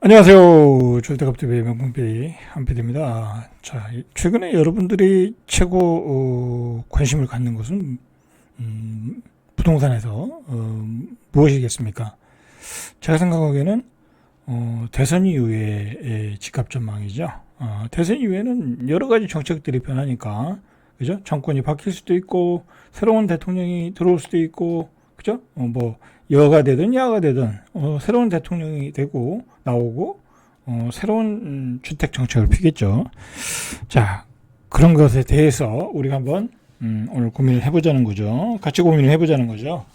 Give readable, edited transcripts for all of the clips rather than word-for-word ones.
안녕하세요. 조대갑TV의 명품비 한PD입니다. 자, 최근에 여러분들이 최고 관심을 갖는 것은 부동산에서 무엇이겠습니까? 제가 생각하기에는 대선 이후의 집값 전망이죠. 대선 이후에는 여러 가지 정책들이 변하니까, 그죠? 정권이 바뀔 수도 있고 새로운 대통령이 들어올 수도 있고, 그죠? 뭐 여가 되든 야가 되든 새로운 대통령이 되고 나오고 새로운 주택 정책을 피겠죠. 자, 그런 것에 대해서 우리가 한번 오늘 고민을 해보자는 거죠. 같이 고민을 해보자는 거죠.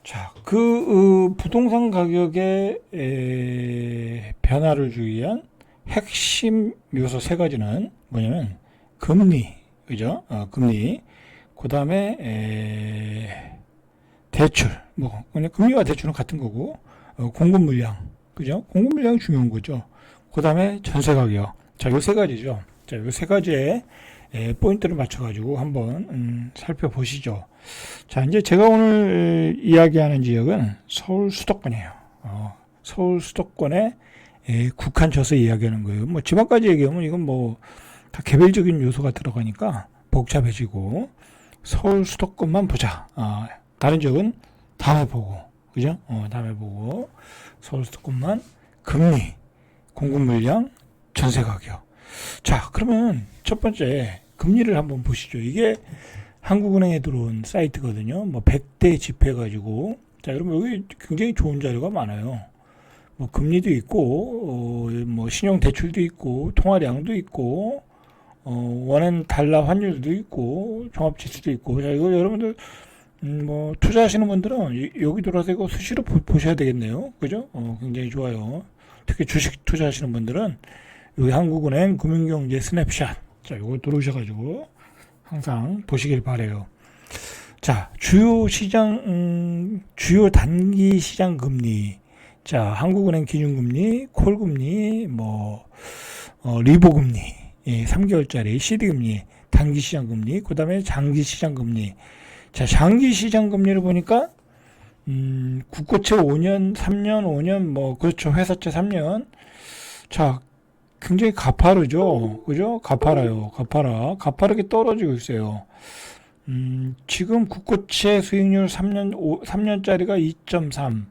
자, 부동산 가격의 변화를 주기 위한 핵심 요소 세 가지는 뭐냐면 금리, 그죠? 금리. 그 다음에 대출, 뭐 그냥 금리와 대출은 같은 거고, 공급 물량, 그죠? 공급 물량이 중요한 거죠. 그 다음에 전세 가격. 자, 요 세 가지죠. 자, 요 세 가지에 포인트를 맞춰가지고 한번 살펴보시죠. 자, 이제 제가 오늘 이야기하는 지역은 서울 수도권이에요. 서울 수도권에 국한져서 이야기하는 거예요. 뭐 지방까지 얘기하면 이건 뭐 다 개별적인 요소가 들어가니까 복잡해지고 서울 수도권만 보자. 다른 지역은 다음에 보고, 그죠? 다음에 보고 서울 수도권만 금리, 공급 물량, 전세 가격. 자, 그러면 첫 번째 금리를 한번 보시죠. 이게 한국은행에 들어온 사이트거든요. 뭐 100대 집해가지고, 자, 여러분 여기 굉장히 좋은 자료가 많아요. 뭐 금리도 있고, 뭐 신용 대출도 있고, 통화량도 있고, 원엔 달러 환율도 있고, 종합지수도 있고. 자, 이거 여러분들 뭐 투자하시는 분들은 여기 들어와서 이거 수시로 보셔야 되겠네요. 그죠? 굉장히 좋아요. 특히 주식 투자하시는 분들은 여기 한국은행 금융경제 스냅샷, 자, 이거 들어오셔가지고 항상 보시길 바래요. 자, 주요 단기 시장 금리. 자, 한국은행 기준금리, 콜금리, 뭐 리보금리, 3개월짜리 CD금리, 단기 시장 금리, 그 다음에 장기 시장 금리. 자, 장기 시장 금리를 보니까 국고채 5년, 3년, 5년, 뭐 그렇죠. 회사채 3년. 자, 굉장히 가파르죠. 그죠? 가파르게 떨어지고 있어요. 지금 국고채 수익률 3년짜리가 2.3,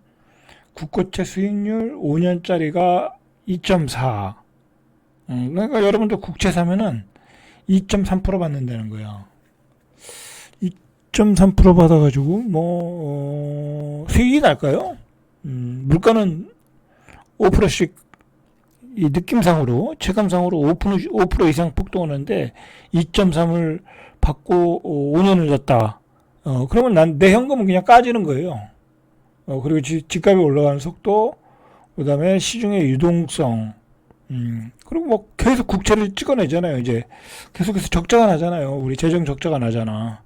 국고채 수익률 5년짜리가 2.4. 그러니까 여러분들 국채 사면은 2.3% 받는다는 거야. 2.3% 받아가지고 수익이 날까요? 물가는 5%씩 이 느낌상으로, 체감상으로 5% 이상 폭등하는데 2.3을 받고 5년을 졌다. 그러면 내 현금은 그냥 까지는 거예요. 그리고 집값이 올라가는 속도, 그 다음에 시중의 유동성, 그리고 뭐 계속 국채를 찍어내잖아요. 이제 계속해서 적자가 나잖아요. 우리 재정 적자가 나잖아.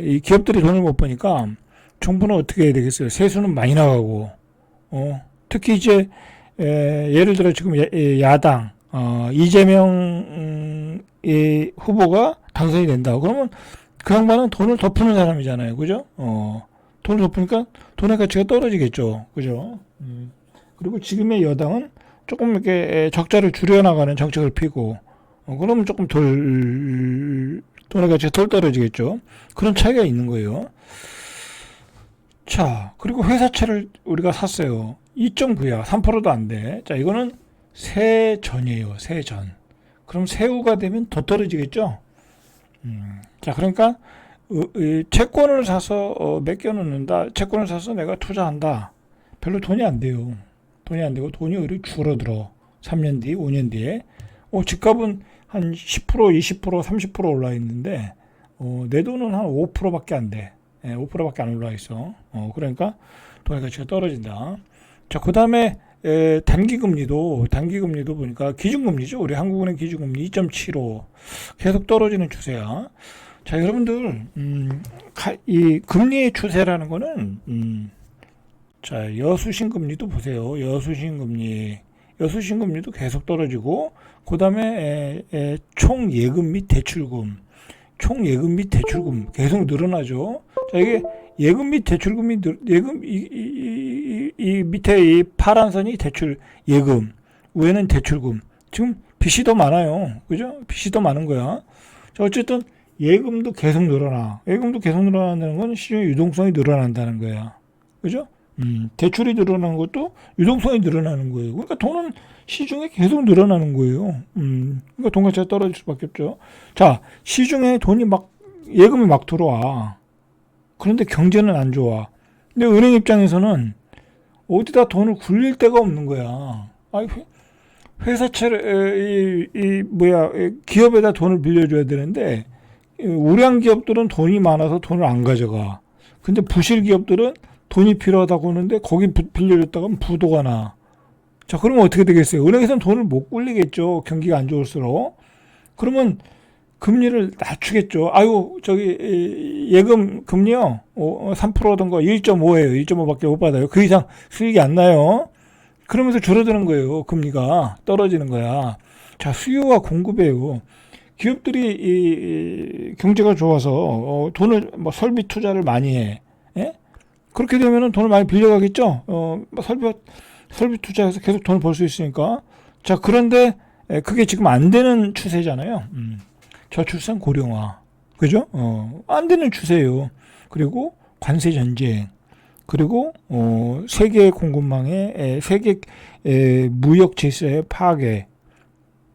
이 기업들이 돈을 못 버니까 정부는 어떻게 해야 되겠어요? 세수는 많이 나가고, 특히 이제 예를 들어 지금 야당 이재명 후보가 당선이 된다. 그러면 그 양반은 돈을 더 푸는 사람이잖아요, 그죠? 돈을 더 푸니까 돈의 가치가 떨어지겠죠, 그죠? 그리고 지금의 여당은 조금 이렇게 적자를 줄여나가는 정책을 피고, 그러면 조금 돈의 가치가 덜 떨어지겠죠. 그런 차이가 있는 거예요. 자, 그리고 회사채를 우리가 샀어요. 2.9야. 3%도 안 돼. 자, 이거는 세전이에요. 세전. 그럼 세후가 되면 더 떨어지겠죠. 자, 그러니까 채권을 사서 맡겨놓는다. 채권을 사서 내가 투자한다. 별로 돈이 안 돼요. 돈이 안 되고 돈이 오히려 줄어들어. 3년 뒤, 5년 뒤에. 집값은 한 10%, 20%, 30% 올라 있는데 내 돈은 한 5%밖에 안 돼. 5%밖에 안 올라 있어. 그러니까 돈의 가치가 떨어진다. 자, 그 다음에 단기금리도 보니까 기준금리죠. 우리 한국은행 기준금리 2.75 계속 떨어지는 추세야. 자, 여러분들 이 금리의 추세라는 거는 자, 여수신금리도 보세요. 여수신금리도 계속 떨어지고, 그 다음에 총예금 및 대출금 계속 늘어나죠. 자, 이게 예금 및 대출금이 예금 이 밑에 이 파란 선이 대출 예금, 위에는 대출금. 지금 빚이 더 많아요. 그죠? 빚이 더 많은 거야. 자, 어쨌든 예금도 계속 늘어나. 예금도 계속 늘어난다는 건 시중의 유동성이 늘어난다는 거야. 그죠? 대출이 늘어나는 것도 유동성이 늘어나는 거예요. 그러니까 돈은 시중에 계속 늘어나는 거예요. 그러니까 돈 가치가 떨어질 수밖에 없죠. 자, 시중에 돈이 막, 예금이 막 들어와. 그런데 경제는 안 좋아. 근데 은행 입장에서는 어디다 돈을 굴릴 데가 없는 거야. 아, 회사채를, 기업에다 돈을 빌려줘야 되는데, 우량 기업들은 돈이 많아서 돈을 안 가져가. 근데 부실 기업들은 돈이 필요하다고 하는데 거기 빌려줬다가 부도가 나. 자, 그러면 어떻게 되겠어요? 은행에서는 돈을 못 굴리겠죠. 경기가 안 좋을수록. 그러면 금리를 낮추겠죠. 아유, 예금 금리요. 3%던가 1.5예요. 1.5밖에 못 받아요. 그 이상 수익이 안 나요. 그러면서 줄어드는 거예요. 금리가 떨어지는 거야. 자, 수요와 공급이에요. 기업들이 경제가 좋아서 돈을 설비 투자를 많이 해. 예? 그렇게 되면은 돈을 많이 빌려가겠죠. 설비 투자해서 계속 돈을 벌 수 있으니까. 자, 그런데 그게 지금 안 되는 추세잖아요. 저출산 고령화. 그죠? 안 되는 추세예요. 그리고 관세 전쟁. 그리고 세계 공급망의 세계 무역 질서의 파괴.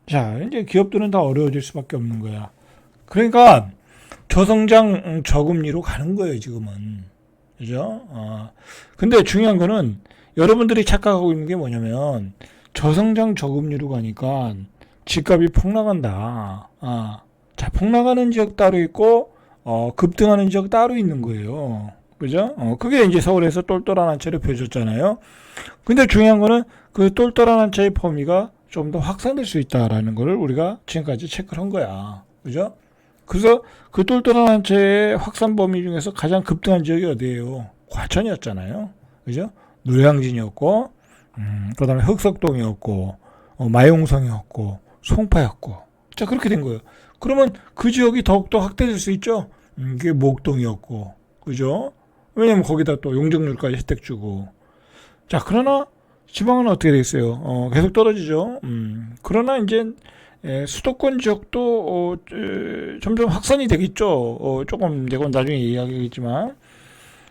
자, 이제 기업들은 다 어려워질 수밖에 없는 거야. 그러니까 저성장 저금리로 가는 거예요, 지금은. 그죠? 근데 중요한 거는 여러분들이 착각하고 있는 게 뭐냐면 저성장 저금리로 가니까 집값이 폭락한다. 자, 폭락하는 지역 따로 있고 급등하는 지역 따로 있는 거예요. 그죠? 그게 이제 서울에서 똘똘한 한 채를 보여줬잖아요. 근데 중요한 거는 그 똘똘한 한 채의 범위가 좀 더 확산될 수 있다라는 거를 우리가 지금까지 체크를 한 거야. 그죠? 그래서 그 똘똘한 한 채의 확산 범위 중에서 가장 급등한 지역이 어디예요? 과천이었잖아요. 그죠? 노량진이었고, 그 다음에 흑석동이었고, 마용성이었고, 송파였고. 자, 그렇게 된 거예요. 그러면 그 지역이 더욱더 확대될 수 있죠? 이게 목동이었고, 그죠? 왜냐면 거기다 또 용적률까지 혜택 주고. 자, 그러나 지방은 어떻게 되겠어요? 계속 떨어지죠. 그러나 이제 수도권 지역도 점점 확산이 되겠죠. 조금 이건 나중에 이야기하겠지만,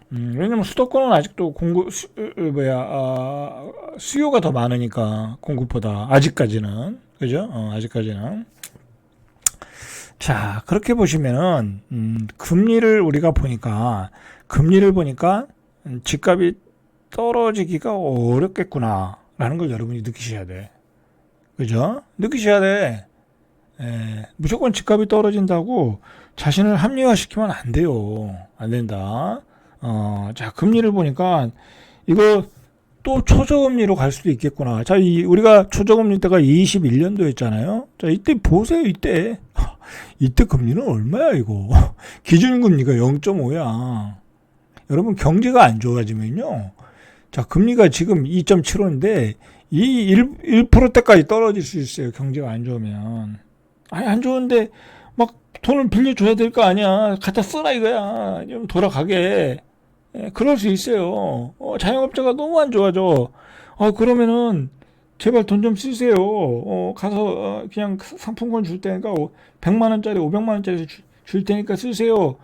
왜냐면 수도권은 아직도 수요가 더 많으니까 공급보다 아직까지는 그죠? 아직까지는. 자, 그렇게 보시면은 금리를 보니까 집값이 떨어지기가 어렵겠구나라는 걸 여러분이 느끼셔야 돼. 그죠? 느끼셔야 돼. 무조건 집값이 떨어진다고 자신을 합리화시키면 안 돼요. 안 된다. 자, 금리를 보니까 이거 또 초저금리로 갈 수도 있겠구나. 자, 우리가 초저금리 때가 21년도였잖아요. 자, 이때 보세요, 이때. 이때 금리는 얼마야, 이거. 기준금리가 0.5야. 여러분, 경제가 안 좋아지면요. 자, 금리가 지금 2.75인데, 이 1%대까지 떨어질 수 있어요. 경제가 안 좋으면. 아니, 안 좋은데, 막 돈을 빌려줘야 될 거 아니야. 갖다 쓰라 이거야. 좀 돌아가게. 그럴 수 있어요. 자영업자가 너무 안 좋아져. 그러면은, 제발 돈 좀 쓰세요. 가서, 그냥 상품권 줄 테니까, 100만원짜리, 500만원짜리 줄 테니까 쓰세요.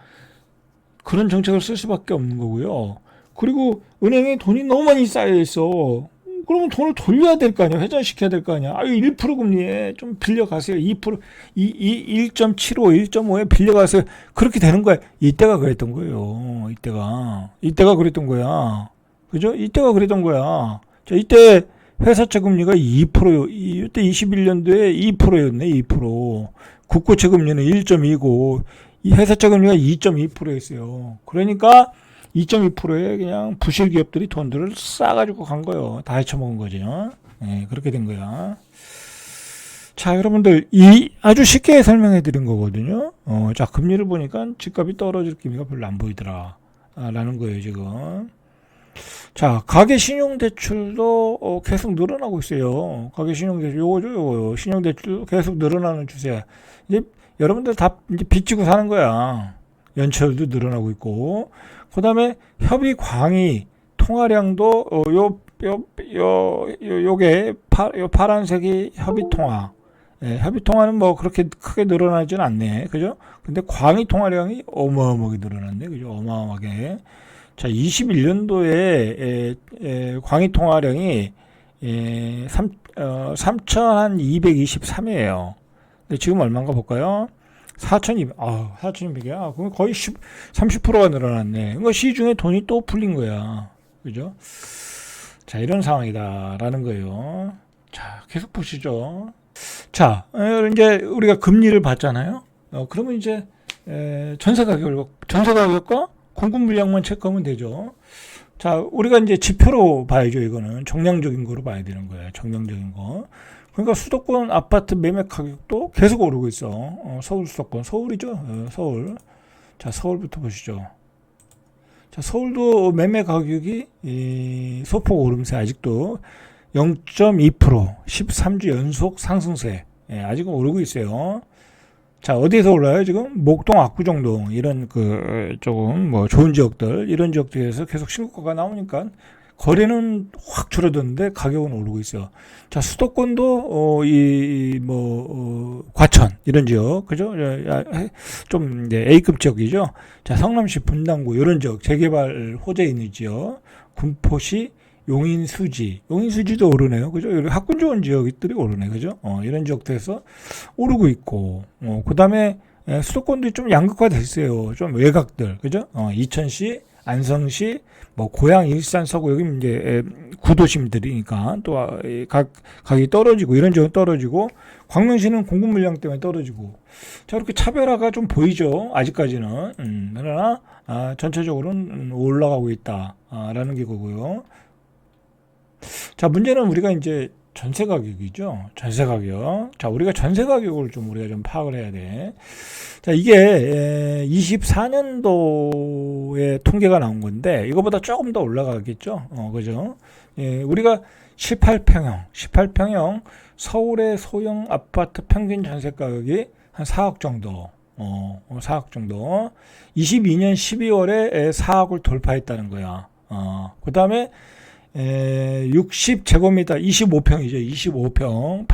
그런 정책을 쓸 수밖에 없는 거고요. 그리고 은행에 돈이 너무 많이 쌓여 있어. 그러면 돈을 돌려야 될 거 아니야. 회전시켜야 될 거 아니야. 1% 금리에 좀 빌려가세요. 2%, 1.75, 1.5에 빌려가세요. 그렇게 되는 거야. 이때가 그랬던 거예요. 이때가 그랬던 거야. 그죠? 이때가 그랬던 거야. 자, 이때 회사채 금리가 2%요. 이때 21년도에 2%였네, 2%. 국고채 금리는 1.2고, 이 회사채 금리가 2.2%였어요. 그러니까 2.2%에 그냥 부실 기업들이 돈들을 싸가지고 간 거예요. 다 헤쳐먹은 거죠. 그렇게 된 거야. 자, 여러분들, 아주 쉽게 설명해 드린 거거든요. 자, 금리를 보니까 집값이 떨어질 기미가 별로 안 보이더라. 라는 거예요, 지금. 자, 가계 신용대출도 계속 늘어나고 있어요. 가계 신용대출, 요거죠. 신용대출 계속 늘어나는 추세. 이제 여러분들 다 이제 빚지고 사는 거야. 연체율도 늘어나고 있고, 그 다음에 협의 광의 통화량도 요게 요 파란색이 협의 통화. 예, 협의 통화는 뭐 그렇게 크게 늘어나지는 않네, 그죠? 근데 광의 통화량이 어마어마하게 늘어났네, 그죠? 어마어마하게. 자, 21년도에 광의 통화량이 3,223이에요. 근데 지금 얼마인가 볼까요? 4,200, 4,200이야. 그럼 거의 30%가 늘어났네. 그러니까 시중에 돈이 또 풀린 거야. 그죠? 자, 이런 상황이다라는 거예요. 자, 계속 보시죠. 자, 이제 우리가 금리를 받잖아요. 그러면 이제 전세 가격과 공급 물량만 체크하면 되죠. 자, 우리가 이제 지표로 봐야죠. 이거는 정량적인 거로 봐야 되는 거예요. 정량적인 거. 그러니까 수도권 아파트 매매 가격도 계속 오르고 있어. 서울 수도권, 서울이죠. 서울. 자, 서울부터 보시죠. 자, 서울도 매매 가격이 소폭 오름세 아직도 0.2% 13주 연속 상승세. 예, 아직은 오르고 있어요. 자, 어디에서 올라요? 지금 목동, 압구정동 이런 조금 뭐 좋은 지역들, 이런 지역들에서 계속 신고가가 나오니까 거래는 확 줄어드는데 가격은 오르고 있어요. 자, 수도권도 과천 이런 지역, 그죠? 좀 이제 A급 지역이죠. 자, 성남시 분당구 이런 지역, 재개발 호재에 있는 지역, 군포시 용인수지도 오르네요. 그죠? 학군 좋은 지역들이 오르네. 그죠? 이런 지역들에서 오르고 있고, 그 다음에 수도권도 좀 양극화됐어요. 좀 외곽들. 그죠? 이천시, 안성시, 뭐, 고양, 일산, 서구, 여기 이제 구도심들이니까 또 가격이 떨어지고, 이런 지역은 떨어지고, 광명시는 공급 물량 때문에 떨어지고. 자, 이렇게 차별화가 좀 보이죠. 아직까지는. 그러나, 전체적으로는 올라가고 있다. 라는 게 그거고요. 자, 문제는 우리가 이제 전세 가격이죠. 전세 가격. 자, 우리가 전세 가격을 우리가 좀 파악을 해야 돼. 자, 이게 24년도에 통계가 나온 건데 이거보다 조금 더 올라가겠죠. 그죠? 예, 우리가 18평형 서울의 소형 아파트 평균 전세 가격이 한 4억 정도. 4억 정도. 22년 12월에 4억을 돌파했다는 거야. 그다음에 60제곱미터 25평이죠. 25평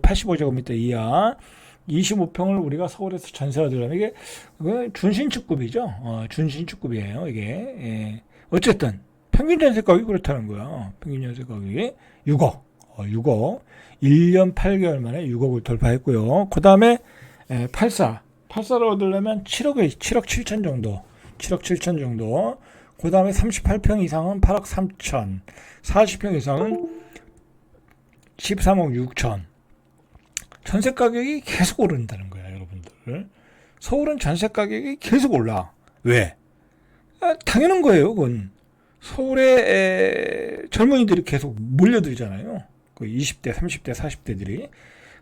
85제곱미터 이하 25평을 우리가 서울에서 전세가 들어가면 이게 준신축급이죠. 준신축급이에요. 이게 어쨌든 평균 전세 가격이 그렇다는 거야. 평균 전세 가격이 6억 1년 8개월 만에 6억을 돌파했고요. 그 다음에 84를 얻으려면 7억 7천 정도. 그 다음에 38평 이상은 8억 3천, 40평 이상은 13억 6천. 전세 가격이 계속 오른다는 거야, 여러분들. 서울은 전세 가격이 계속 올라. 왜? 당연한 거예요, 그건. 서울에 젊은이들이 계속 몰려들잖아요. 그 20대, 30대, 40대들이.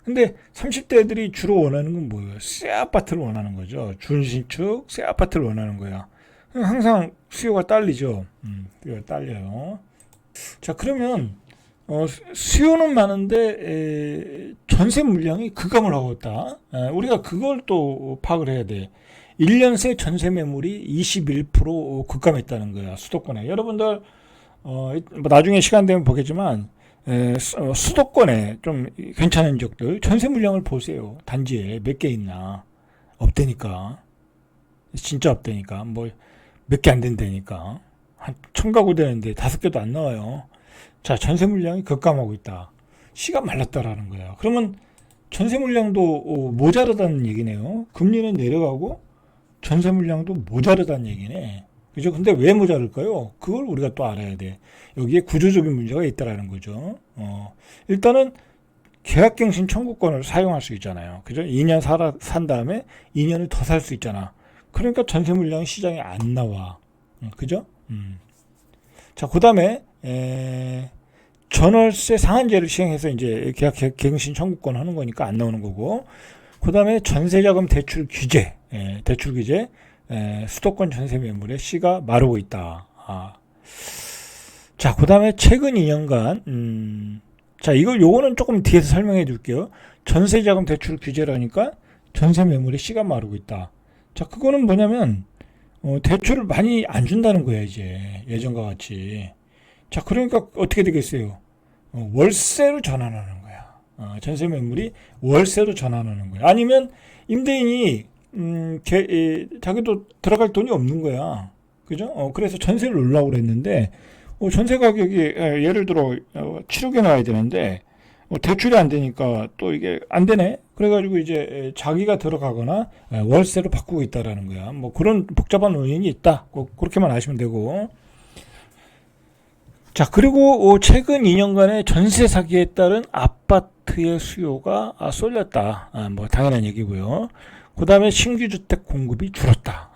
근데 30대들이 주로 원하는 건 뭐예요? 새 아파트를 원하는 거죠. 준신축, 새 아파트를 원하는 거야. 항상 수요가 딸리죠. 수요가 딸려요. 자, 그러면 수요는 많은데 전세 물량이 급감을 하고 있다. 우리가 그걸 또 파악을 해야 돼. 1년 새 전세 매물이 21% 급감했다는 거야. 수도권에. 여러분들 뭐 나중에 시간 되면 보겠지만 수도권에 좀 괜찮은 지역들 전세 물량을 보세요. 단지에 몇 개 있나. 없다니까. 진짜 없다니까. 뭐 몇 개 안 된다니까. 한 1000가구 되는데 5개도 안 나와요. 자, 전세 물량이 급감하고 있다. 시가 말랐다라는 거야. 그러면 전세 물량도 모자르다는 얘기네요. 금리는 내려가고 전세 물량도 모자르다는 얘기네. 그죠? 근데 왜 모자랄까요? 그걸 우리가 또 알아야 돼. 여기에 구조적인 문제가 있다라는 거죠. 일단은 계약갱신 청구권을 사용할 수 있잖아요. 그죠? 2년 산 다음에 2년을 더 살 수 있잖아. 그러니까 전세 물량이 시장에 안 나와. 그죠? 자, 그 다음에, 전월세 상한제를 시행해서 이제 계약갱신 청구권 하는 거니까 안 나오는 거고. 그 다음에 전세자금 대출 규제, 수도권 전세 매물의 시가 마르고 있다. 자, 그 다음에 최근 2년간, 자, 요거는 조금 뒤에서 설명해 줄게요. 전세자금 대출 규제라니까 전세 매물의 시가 마르고 있다. 자, 그거는 뭐냐면 대출을 많이 안 준다는 거야, 이제. 예전과 같이. 자, 그러니까 어떻게 되겠어요? 월세로 전환하는 거야. 전세 매물이 월세로 전환하는 거야. 아니면 임대인이 자기도 들어갈 돈이 없는 거야. 그죠? 그래서 전세를 올라고 그랬는데 전세 가격이 예를 들어 7억에 나와야 되는데 대출이 안 되니까 또 이게 안 되네. 그래가지고 이제 자기가 들어가거나 월세로 바꾸고 있다라는 거야. 뭐 그런 복잡한 원인이 있다. 그렇게만 아시면 되고. 자, 그리고 최근 2년간의 전세 사기에 따른 아파트의 수요가 쏠렸다. 뭐 당연한 얘기고요. 그 다음에 신규 주택 공급이 줄었다.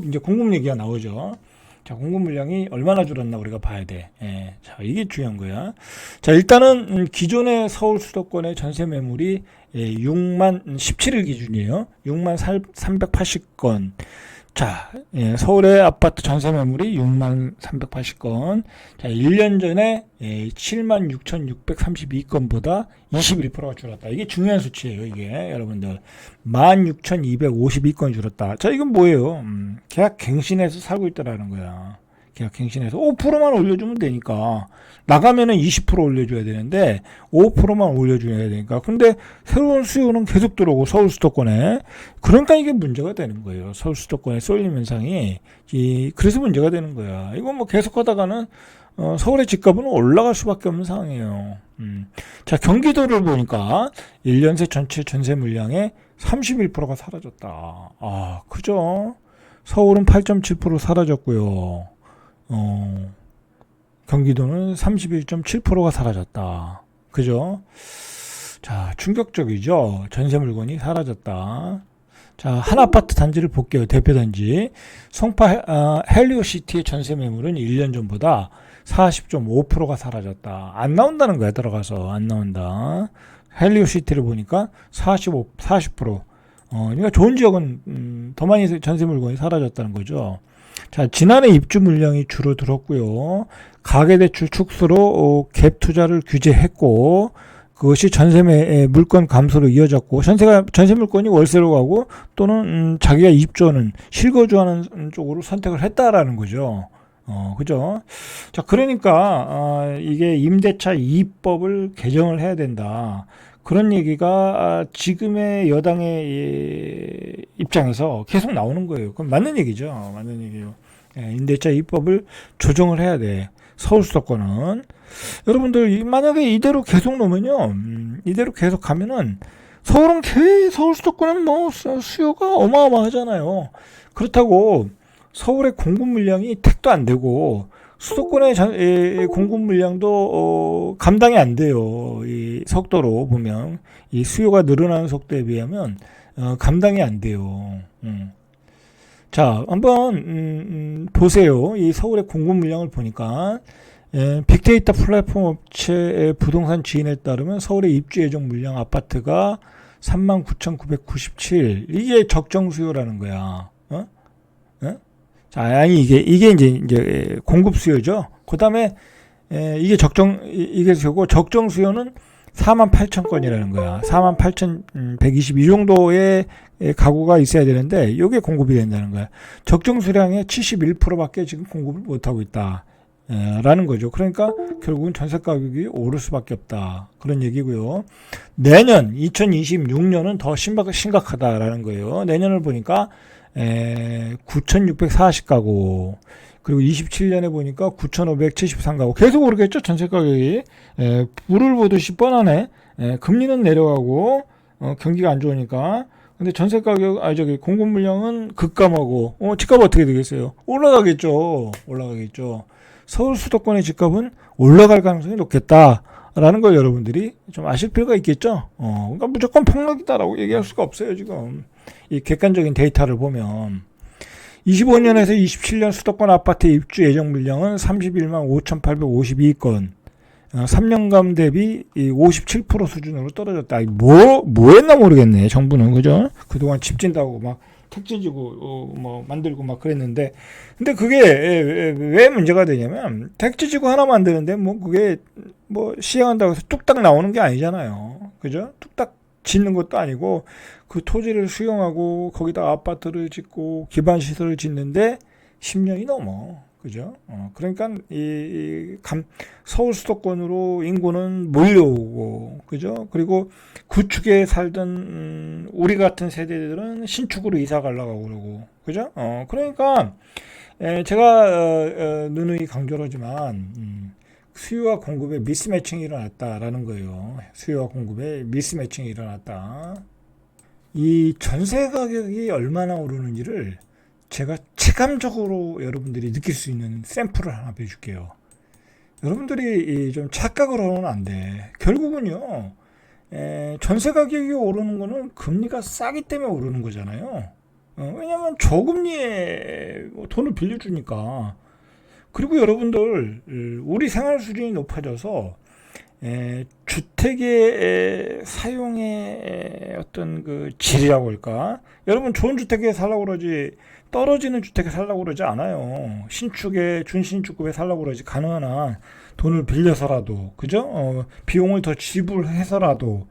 이제 공급 얘기가 나오죠. 자, 공급 물량이 얼마나 줄었나 우리가 봐야 돼. 자, 이게 중요한 거야. 자, 일단은 기존의 서울 수도권의 전세 매물이 6만 17일 기준이에요. 6만 380건. 자, 서울의 아파트 전세 매물이 6만 380건. 자, 1년 전에 7만 6,632건보다 21%가 줄었다. 이게 중요한 수치예요, 이게. 여러분들. 16,252건 줄었다. 자, 이건 뭐예요? 계약 갱신해서 살고 있다라는 거야. 계약 갱신해서 5%만 올려주면 되니까. 나가면은 20% 올려줘야 되는데 5%만 올려줘야 되니까. 근데 새로운 수요는 계속 들어오고 서울 수도권에. 그러니까 이게 문제가 되는 거예요. 서울 수도권의 쏠림 현상이. 그래서 문제가 되는 거야. 이거 뭐 계속 하다가는 서울의 집값은 올라갈 수밖에 없는 상황이에요. 자, 경기도를 보니까 1년 새 전체 전세 물량의 31%가 사라졌다. 그죠? 서울은 8.7% 사라졌고요. 경기도는 31.7%가 사라졌다. 그죠? 자, 충격적이죠? 전세 물건이 사라졌다. 자, 한 아파트 단지를 볼게요. 대표 단지. 송파 헬리오시티의 전세 매물은 1년 전보다 40.5%가 사라졌다. 안 나온다는 거야, 들어가서. 안 나온다. 헬리오시티를 보니까 40%. 그러니까 좋은 지역은 더 많이 전세 물건이 사라졌다는 거죠. 자, 지난해 입주 물량이 줄어들었고요. 가계대출 축소로 갭 투자를 규제했고, 그것이 전세 물건 감소로 이어졌고, 전세 물건이 월세로 가고, 또는 자기가 입주하는, 실거주하는 쪽으로 선택을 했다라는 거죠. 그죠? 자, 그러니까, 이게 임대차 이익법을 개정을 해야 된다. 그런 얘기가 지금의 여당의 입장에서 계속 나오는 거예요. 그건 맞는 얘기죠. 맞는 얘기예요. 임대차 이익법을 조정을 해야 돼. 서울 수도권은. 여러분들 만약에 이대로 계속 놓으면요. 이대로 계속 가면은 서울 수도권은 뭐 수요가 어마어마하잖아요. 그렇다고 서울의 공급 물량이 택도 안 되고 수도권의 공급 물량도 감당이 안 돼요. 이 속도로 보면 이 수요가 늘어나는 속도에 비하면 감당이 안 돼요. 자, 한번 보세요. 이 서울의 공급 물량을 보니까 빅데이터 플랫폼 업체의 부동산 지인에 따르면 서울의 입주 예정 물량 아파트가 39,997. 이게 적정 수요라는 거야. 자, 아니 이게 이제 공급 수요죠. 그다음에 이게 이게 수요고 적정 수요는 48,000건이라는 거야. 48,120 이 정도의 가구가 있어야 되는데 이게 공급이 된다는 거야. 적정 수량의 71%밖에 지금 공급을 못 하고 있다. 라는 거죠. 그러니까 결국은 전세 가격이 오를 수밖에 없다. 그런 얘기고요. 내년 2026년은 더 심각하다라는 거예요. 내년을 보니까 9,640가구, 그리고 27년에 보니까 9,573가구. 계속 오르겠죠, 전세 가격이. 불을 보듯이 뻔하네. 금리는 내려가고, 경기가 안 좋으니까. 근데 전세 가격, 공급 물량은 급감하고, 집값 어떻게 되겠어요? 올라가겠죠. 서울 수도권의 집값은 올라갈 가능성이 높겠다라는 걸 여러분들이 좀 아실 필요가 있겠죠. 그러니까 무조건 폭락이다라고 얘기할 수가 없어요, 지금. 이 객관적인 데이터를 보면 25년에서 27년 수도권 아파트 입주 예정 물량은 31만 5,852건, 3년간 대비 57% 수준으로 떨어졌다. 뭐 했나 모르겠네, 정부는. 그죠? 그동안 집 진다고 막 택지 지구 뭐 만들고 막 그랬는데, 근데 그게 왜 문제가 되냐면 택지 지구 하나 만드는데 뭐 그게 뭐 시행한다고 해서 뚝딱 나오는 게 아니잖아요. 그죠? 뚝딱 짓는 것도 아니고 그 토지를 수용하고 거기다 아파트를 짓고 기반 시설을 짓는데 10년이 넘어. 그죠? 그러니까 서울 수도권으로 인구는 몰려오고, 그죠? 그리고 구축에 살던 우리 같은 세대들은 신축으로 이사 가려고 그러고, 그죠? 그러니까 제가 누누이 강조를 하지만 수요와 공급의 미스매칭이 일어났다라는 거예요. 수요와 공급의 미스매칭이 일어났다. 이 전세 가격이 얼마나 오르는지를 제가 체감적으로 여러분들이 느낄 수 있는 샘플을 하나 보여줄게요. 여러분들이 좀 착각을 하면 안 돼. 결국은요, 전세 가격이 오르는 거는 금리가 싸기 때문에 오르는 거잖아요. 왜냐면 저금리에 돈을 빌려주니까. 그리고 여러분들, 우리 생활 수준이 높아져서 주택의 사용의 어떤 그 질이라고 할까? 여러분 좋은 주택에 살라고 그러지 떨어지는 주택에 살라고 그러지 않아요. 신축에 준신축급에 살라고 그러지 가능한 한 돈을 빌려서라도 그죠? 비용을 더 지불해서라도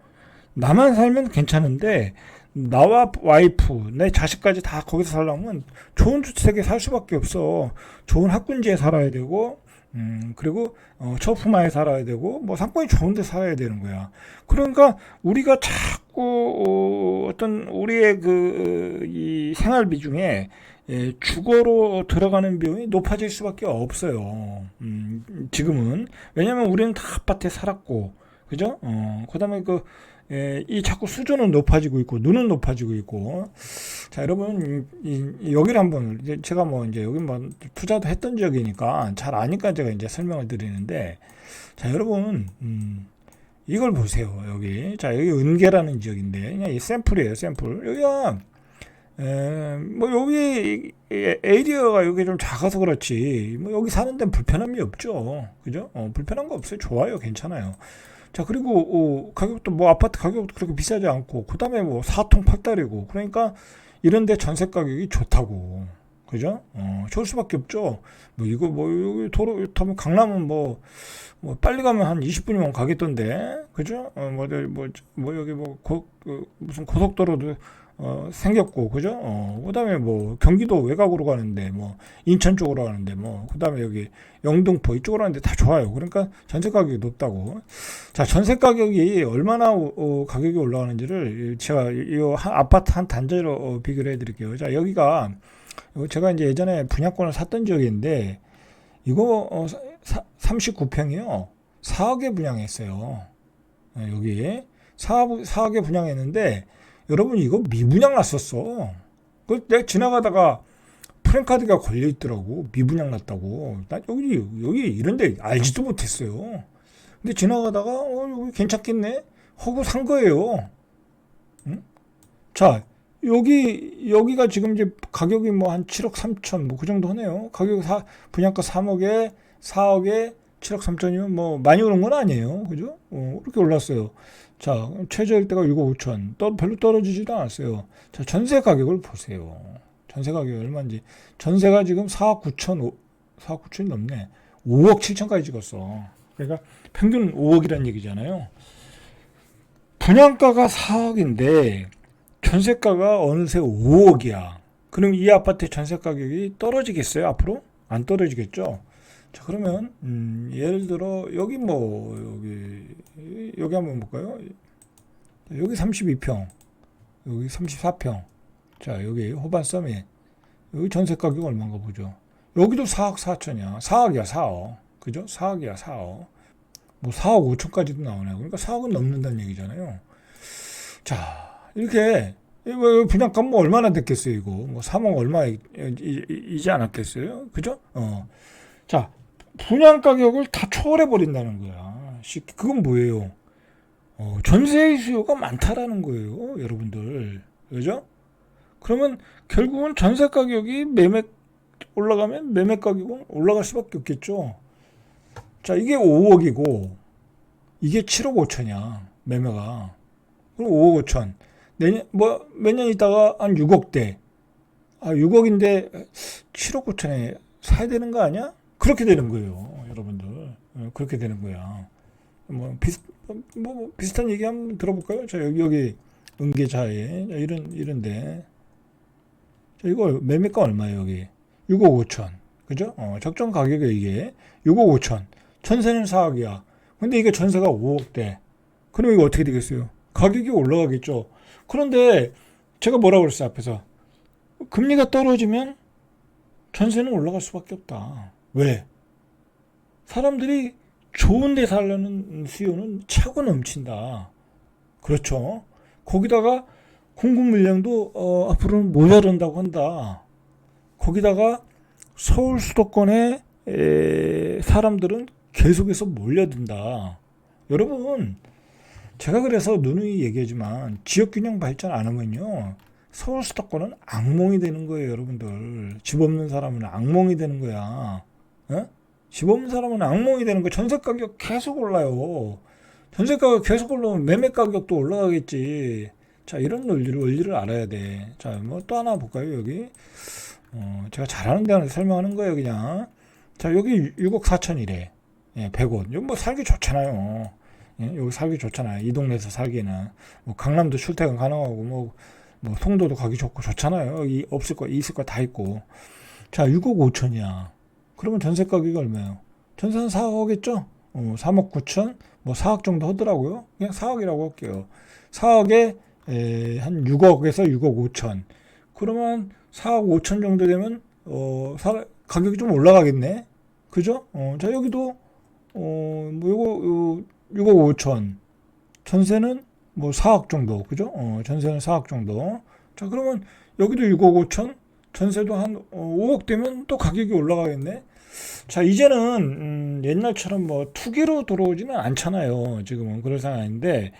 나만 살면 괜찮은데 나와 와이프, 내 자식까지 다 거기서 살려면 좋은 주택에 살 수밖에 없어. 좋은 학군지에 살아야 되고 그리고 저품화에 살아야 되고 뭐 상권이 좋은데 살아야 되는 거야. 그러니까 우리가 자꾸 어떤 우리의 이 생활비 중에 주거로 들어가는 비용이 높아질 수밖에 없어요. 지금은 왜냐면 우리는 다 아파트에 살았고 그죠? 그다음에 이 자꾸 수준은 높아지고 있고 눈은 높아지고 있고 자 여러분 여기를 한번 이제 제가 뭐 이제 여기 뭐 투자도 했던 지역이니까 잘 아니까 제가 이제 설명을 드리는데 자 여러분 이걸 보세요 여기 자 여기 은계라는 지역인데 그냥 이 샘플이에요 샘플 여기가 뭐 여기 에리어가 여기 좀 작아서 그렇지 뭐 여기 사는 데는 불편함이 없죠 그죠 불편한 거 없어요 좋아요 괜찮아요 자 그리고 가격도 뭐 아파트 가격도 그렇게 비싸지 않고 그 다음에 뭐 4통 8달이고 그러니까 이런데 전세 가격이 좋다고 그죠? 좋을 수밖에 없죠. 뭐 이거 뭐 여기 도로 타면 강남은 뭐 빨리 가면 한 20분이면 가겠던데 그죠? 뭐 여기 무슨 고속도로도 생겼고 그죠? 그다음에 뭐 경기도 외곽으로 가는데 뭐 인천 쪽으로 가는데 뭐 그다음에 여기 영등포 이쪽으로 가는데 다 좋아요. 그러니까 전세 가격이 높다고. 자, 전세 가격이 얼마나 가격이 올라가는지를 제가 이 아파트 한 단지로 비교를 해드릴게요. 자, 여기가 제가 이제 예전에 분양권을 샀던 지역인데 이거 39평이요. 4억에 분양했어요. 여기 4억에 분양했는데 여러분 이거 미분양 났었어. 내가 지나가다가 프랜카드가 걸려 있더라고. 미분양 났다고. 나 여기 이런데 알지도 못했어요. 근데 지나가다가 여기 괜찮겠네 하고 산 거예요. 응? 자 여기가 지금 이제 가격이 뭐 한 7억 3천 뭐 그 정도 하네요. 가격 분양가 3억에 4억에 7억 3천이면 뭐 많이 오른 건 아니에요. 그죠? 이렇게 올랐어요. 자, 최저일대가 6억 5천. 별로 떨어지지도 않았어요. 자, 전세 가격을 보세요. 전세 가격이 얼마인지. 전세가 지금 4억 9천, 4억 9천이 넘네. 5억 7천까지 찍었어. 그러니까 평균 5억이란 얘기잖아요. 분양가가 4억인데 전세가가 어느새 5억이야. 그럼 이 아파트의 전세 가격이 떨어지겠어요? 앞으로? 안 떨어지겠죠? 자, 그러면 예를 들어 여기 여기 한번 볼까요? 여기 32평, 여기 34평. 자, 여기 호반 서밋. 여기 전세 가격 얼마인가 보죠. 여기도 4억 4천이야. 4억이야, 4억. 그죠? 4억이야, 4억. 뭐 4억 5천까지도 나오네요. 그러니까 4억은 넘는다는 얘기잖아요. 자, 이렇게 분양가 뭐 얼마나 됐겠어요, 이거. 뭐 3억 얼마이지 않았겠어요? 그죠? 자, 분양 가격을 다 초월해 버린다는 거야. 그건 뭐예요? 전세의 수요가 많다라는 거예요, 여러분들. 그죠? 그러면 결국은 전세 가격이 올라가면 매매 가격은 올라갈 수밖에 없겠죠. 자, 이게 5억이고 이게 7억 5천이야, 매매가. 그럼 5억 5천. 몇 년 있다가 한 6억대. 6억인데 7억 5천에 사야 되는 거 아니야? 그렇게 되는 거예요, 여러분들. 그렇게 되는 거야. 비슷한 얘기 한번 들어볼까요? 자, 여기 은계자에 이런데. 자, 이거 매매가 얼마예요, 여기? 6억 5천. 그죠? 적정 가격이 이게 6억 5천. 전세는 4억이야. 근데 이게 전세가 5억대. 그럼 이거 어떻게 되겠어요? 가격이 올라가겠죠. 그런데 제가 뭐라고 그랬어요, 앞에서. 금리가 떨어지면 전세는 올라갈 수밖에 없다. 왜? 사람들이 좋은 데 살려는 수요는 차고 넘친다. 그렇죠. 거기다가 공급 물량도 앞으로는 모자란다고 한다. 거기다가 서울 수도권에 사람들은 계속해서 몰려든다. 여러분, 제가 그래서 누누이 얘기하지만 지역균형 발전 안 하면요, 서울 수도권은 악몽이 되는 거예요. 여러분들, 집 없는 사람은 악몽이 되는 거야. 어? 집 없는 사람은 악몽이 되는 거야. 전세 가격 계속 올라요. 전세 가격 계속 올라오면 매매 가격도 올라가겠지. 자, 이런 원리를 알아야 돼. 자, 뭐 또 하나 볼까요? 여기 제가 잘하는 데는 설명하는 거예요, 그냥. 자, 여기 6억 4천이래. 예, 100원. 여기 뭐 살기 좋잖아요. 예, 여기 살기 좋잖아요. 이 동네에서 살기는. 뭐 강남도 출퇴근 가능하고, 뭐 송도도 가기 좋고 좋잖아요. 여기 없을 거, 있을 거 다 있고. 자, 6억 5천이야. 그러면 전세 가격이 얼마예요? 전세는 4억이겠죠? 3억 9천, 뭐 4억 정도 하더라고요. 그냥 4억이라고 할게요. 4억에 한 6억에서 6억 5천. 그러면 4억 5천 정도 되면 가격이 좀 올라가겠네. 그죠? 자, 여기도 뭐 요거 6억 5천. 전세는 뭐 4억 정도. 그죠? 전세는 4억 정도. 자, 그러면 여기도 6억 5천. 전세도 한 5억 되면 또 가격이 올라가겠네. 자, 이제는 옛날처럼 뭐 투기로 들어오지는 않잖아요. 지금은 그런 상황인데,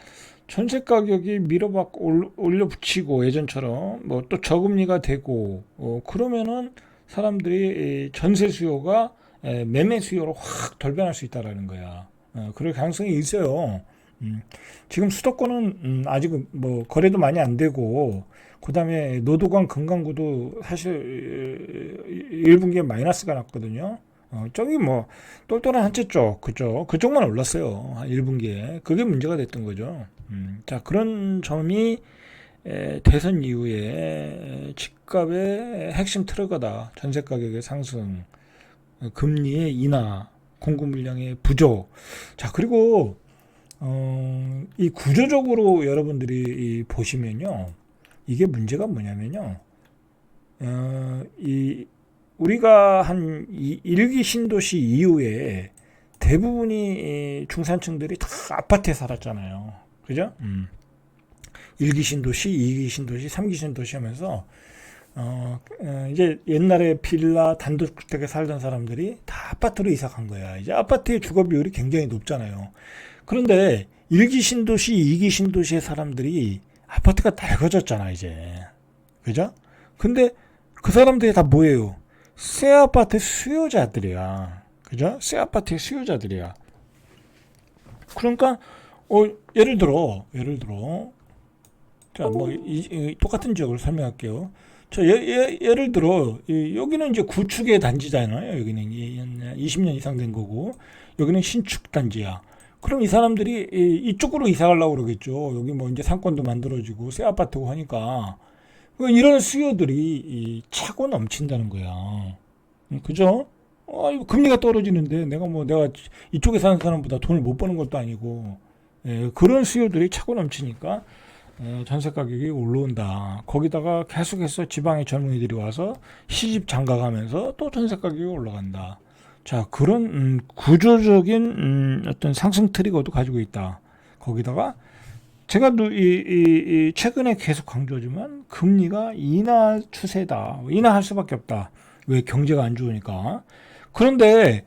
전세 가격이 밀어받고 올려붙이고 예전처럼 뭐 또 저금리가 되고 그러면은 사람들이 전세 수요가 매매 수요로 확 돌변할 수 있다라는 거야. 그럴 가능성이 있어요. 지금 수도권은 아직 뭐 거래도 많이 안 되고, 그다음에 노도강 금강구도 사실 1분기에 마이너스가 났거든요. 저기 뭐 똘똘한 한채 쪽, 그죠? 그쪽만 올랐어요. 한 1분기에. 그게 문제가 됐던 거죠. 자, 그런 점이 대선 이후에 집값의 핵심 트리거다. 전세 가격의 상승, 금리의 인하, 공급 물량의 부족. 자, 그리고 이 구조적으로 여러분들이 보시면요, 이게 문제가 뭐냐면요, 우리가 한 1기 신도시 이후에 대부분이 중산층들이 다 아파트에 살았잖아요. 그죠? 1기 신도시, 2기 신도시, 3기 신도시 하면서 이제 옛날에 빌라 단독주택에 살던 사람들이 다 아파트로 이사 간 거야. 이제 아파트의 주거 비율이 굉장히 높잖아요. 그런데 1기 신도시, 2기 신도시의 사람들이 아파트가 낡아졌잖아, 이제. 그죠? 근데 그 사람들이 다 뭐예요? 새 아파트 수요자들이야. 그죠? 새 아파트의 수요자들이야. 그러니까 예를 들어 자, 뭐 똑같은 지역을 설명할게요. 자, 예를 들어 여기는 이제 구축의 단지잖아요. 여기는 20년 이상 된 거고, 여기는 신축 단지야. 그럼 이 사람들이 이쪽으로 이사 가려고 그러겠죠. 여기 뭐 이제 상권도 만들어지고 새 아파트고 하니까 이런 수요들이 차고 넘친다는 거야. 그죠? 이거 금리가 떨어지는데 내가 이쪽에 사는 사람보다 돈을 못 버는 것도 아니고, 그런 수요들이 차고 넘치니까 전세 가격이 올라온다. 거기다가 계속해서 지방의 젊은이들이 와서 시집 장가가면서 또 전세 가격이 올라간다. 자, 그런 구조적인 어떤 상승 트리거도 가지고 있다. 거기다가 제가 최근에 계속 강조하지만 금리가 인하 추세다. 인하할 수밖에 없다. 왜? 경제가 안 좋으니까. 그런데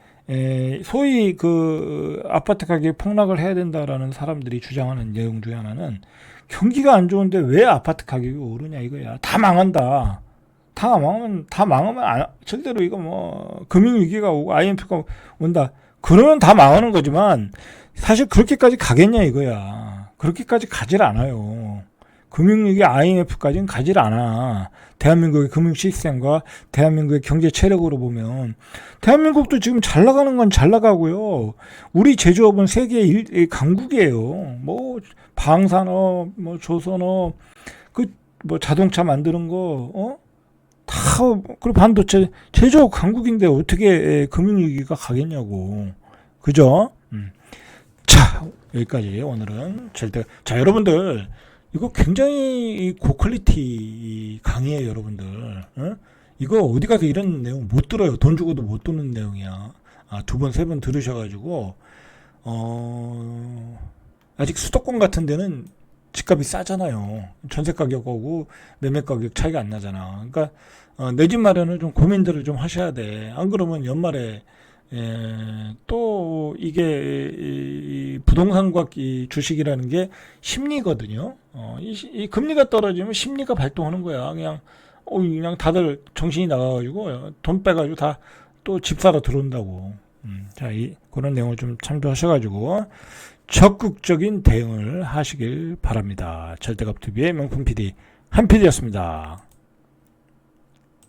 소위 그 아파트 가격이 폭락을 해야 된다라는 사람들이 주장하는 내용 중에 하나는, 경기가 안 좋은데 왜 아파트 가격이 오르냐 이거야. 다 망한다. 다 망하면 절대로 이거 뭐 금융위기가 오고 IMF가 온다. 그러면 다 망하는 거지만 사실 그렇게까지 가겠냐 이거야. 그렇게까지 가질 않아요. 금융위기 IMF까지는 가질 않아. 대한민국의 금융 시스템과 대한민국의 경제 체력으로 보면 대한민국도 지금 잘 나가는 건 잘 나가고요. 우리 제조업은 세계 강국이에요. 뭐 방산업, 뭐 조선업, 그 뭐 자동차 만드는 거, 다 그리고 반도체 제조업 강국인데 어떻게 금융위기가 가겠냐고. 그죠? 자, 여기까지 오늘은 자, 여러분들, 이거 굉장히 고퀄리티 강의예요, 여러분들. 어? 이거 어디 가서 이런 내용 못 들어요. 돈 주고도 못 듣는 내용이야. 두 번, 세 번 들으셔가지고, 아직 수도권 같은 데는 집값이 싸잖아요. 전세 가격하고 매매 가격 차이가 안 나잖아. 그러니까 내 집 마련을 좀 고민들을 좀 하셔야 돼. 안 그러면 연말에 또 이게 이 부동산과 이 주식이라는 게 심리거든요. 이 금리가 떨어지면 심리가 발동하는 거야. 그냥 다들 정신이 나가가지고 돈 빼가지고 다 또 집 사러 들어온다고. 자, 그런 내용을 좀 참조하셔가지고 적극적인 대응을 하시길 바랍니다. 절대값TV의 명품 PD 한 PD였습니다.